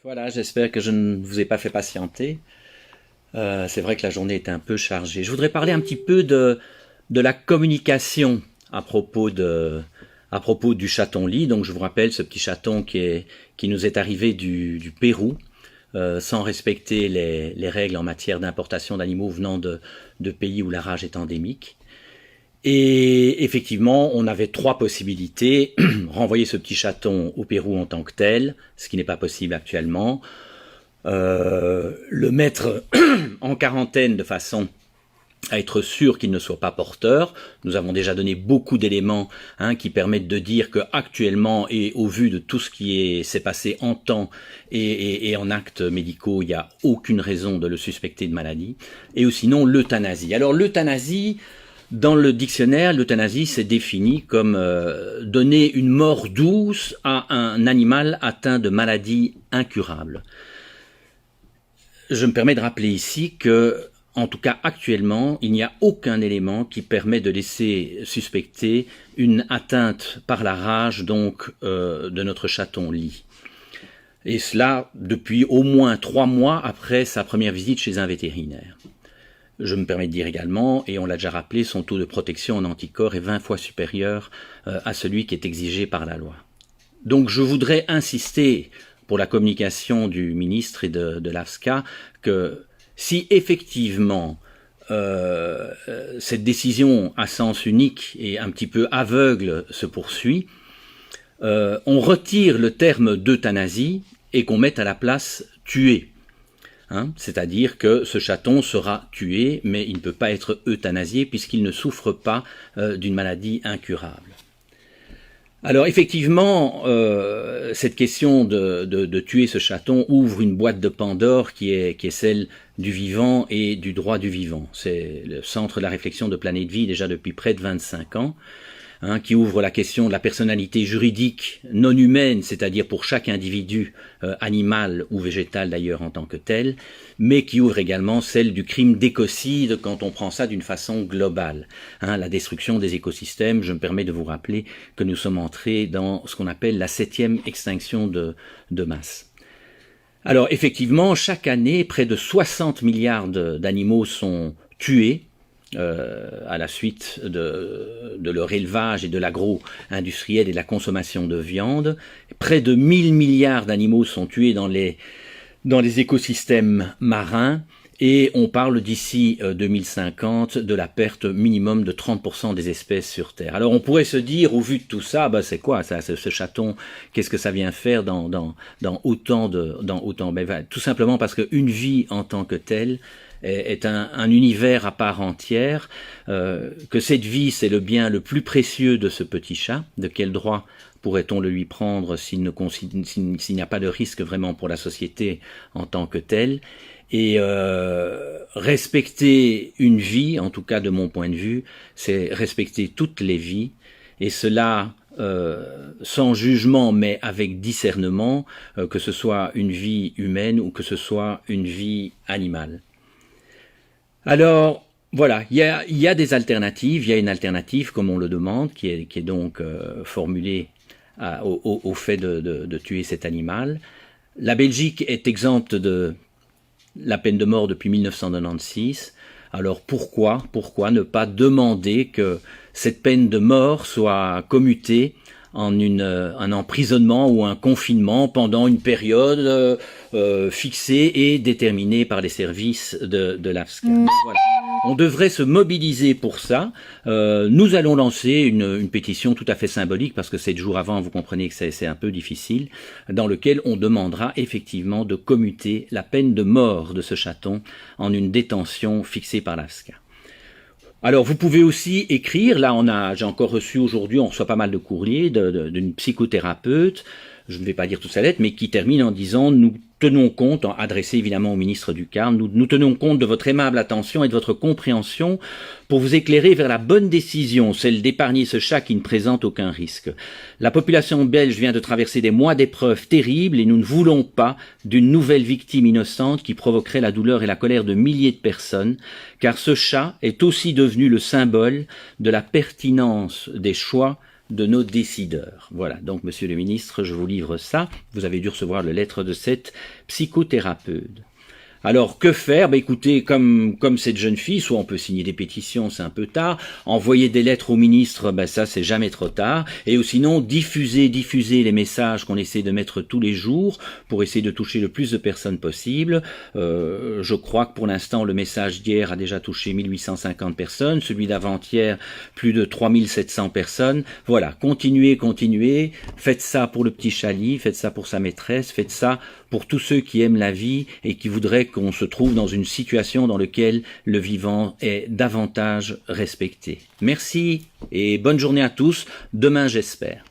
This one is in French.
Voilà, j'espère que je ne vous ai pas fait patienter. C'est vrai que la journée est un peu chargée. Je voudrais parler un petit peu de la communication à propos à propos du chaton-lit. Donc je vous rappelle ce petit chaton qui nous est arrivé du Pérou, sans respecter les règles en matière d'importation d'animaux venant de pays où la rage est endémique. Et effectivement, on avait trois possibilités. Renvoyer ce petit chaton au Pérou en tant que tel, ce qui n'est pas possible actuellement. Le mettre en quarantaine de façon à être sûr qu'il ne soit pas porteur. Nous avons déjà donné beaucoup d'éléments qui permettent de dire que actuellement et au vu de tout ce qui s'est passé en temps et en actes médicaux, il n'y a aucune raison de le suspecter de maladie. Et ou sinon l'euthanasie. Alors l'euthanasie, dans le dictionnaire, l'euthanasie c'est défini comme donner une mort douce à un animal atteint de maladie incurable. Je me permets de rappeler ici que, en tout cas actuellement, il n'y a aucun élément qui permet de laisser suspecter une atteinte par la rage donc de notre chaton-lit. Et cela depuis au moins 3 mois après sa première visite chez un vétérinaire. Je me permets de dire également, et on l'a déjà rappelé, son taux de protection en anticorps est 20 fois supérieur à celui qui est exigé par la loi. Donc je voudrais insister pour la communication du ministre et de l'AFSCA que si effectivement cette décision à sens unique et un petit peu aveugle se poursuit, on retire le terme d'euthanasie et qu'on mette à la place tuer. C'est-à-dire que ce chaton sera tué, mais il ne peut pas être euthanasié puisqu'il ne souffre pas d'une maladie incurable. Alors effectivement, cette question de tuer ce chaton ouvre une boîte de Pandore qui est celle du vivant et du droit du vivant. C'est le centre de la réflexion de Planète Vie déjà depuis près de 25 ans. Qui ouvre la question de la personnalité juridique non humaine, c'est-à-dire pour chaque individu, animal ou végétal d'ailleurs en tant que tel, mais qui ouvre également celle du crime d'écocide quand on prend ça d'une façon globale. La destruction des écosystèmes, je me permets de vous rappeler que nous sommes entrés dans ce qu'on appelle la 7e extinction de masse. Alors effectivement, chaque année, près de 60 milliards d'animaux sont tués, à la suite de leur élevage et de l'agro-industriel et de la consommation de viande. Près de 1000 milliards d'animaux sont tués dans les écosystèmes marins et on parle d'ici 2050 de la perte minimum de 30% des espèces sur Terre. Alors on pourrait se dire, au vu de tout ça, c'est quoi ça, ce chaton, qu'est-ce que ça vient faire dans autant tout simplement parce qu'une vie en tant que telle est un univers à part entière, que cette vie c'est le bien le plus précieux de ce petit chat. De quel droit pourrait-on le lui prendre s'il n'y a pas de risque vraiment pour la société en tant que telle? Et respecter une vie, en tout cas de mon point de vue, c'est respecter toutes les vies, et cela sans jugement mais avec discernement, que ce soit une vie humaine ou que ce soit une vie animale. Alors, voilà, il y a des alternatives, il y a une alternative, comme on le demande, qui est donc formulée au fait de tuer cet animal. La Belgique est exempte de la peine de mort depuis 1996. Alors pourquoi ne pas demander que cette peine de mort soit commutée en un emprisonnement ou un confinement pendant une période fixée et déterminée par les services de l'AFSCA. Voilà. On devrait se mobiliser pour ça. Nous allons lancer une pétition tout à fait symbolique, parce que 7 jours avant, vous comprenez que c'est un peu difficile, dans lequel on demandera effectivement de commuter la peine de mort de ce chaton en une détention fixée par l'AFSCA. Alors vous pouvez aussi écrire, là j'ai encore reçu aujourd'hui, on reçoit pas mal de courriers d'une psychothérapeute, je ne vais pas dire toute sa lettre, mais qui termine en disant « Nous tenons compte », adressé évidemment au ministre du CARN, nous tenons compte de votre aimable attention et de votre compréhension pour vous éclairer vers la bonne décision, celle d'épargner ce chat qui ne présente aucun risque. La population belge vient de traverser des mois d'épreuves terribles et nous ne voulons pas d'une nouvelle victime innocente qui provoquerait la douleur et la colère de milliers de personnes, car ce chat est aussi devenu le symbole de la pertinence des choix de nos décideurs. Voilà, donc monsieur le ministre, je vous livre ça. Vous avez dû recevoir la lettre de cette psychothérapeute. Alors, que faire? Écoutez, comme cette jeune fille, soit on peut signer des pétitions, c'est un peu tard, envoyer des lettres au ministre, ça c'est jamais trop tard, et ou sinon diffuser les messages qu'on essaie de mettre tous les jours pour essayer de toucher le plus de personnes possible. Je crois que pour l'instant, le message d'hier a déjà touché 1850 personnes, celui d'avant-hier, plus de 3700 personnes. Voilà, continuez, faites ça pour le petit Chali, faites ça pour sa maîtresse, faites ça pour tous ceux qui aiment la vie et qui voudraient qu'on se trouve dans une situation dans laquelle le vivant est davantage respecté. Merci et bonne journée à tous. Demain, j'espère.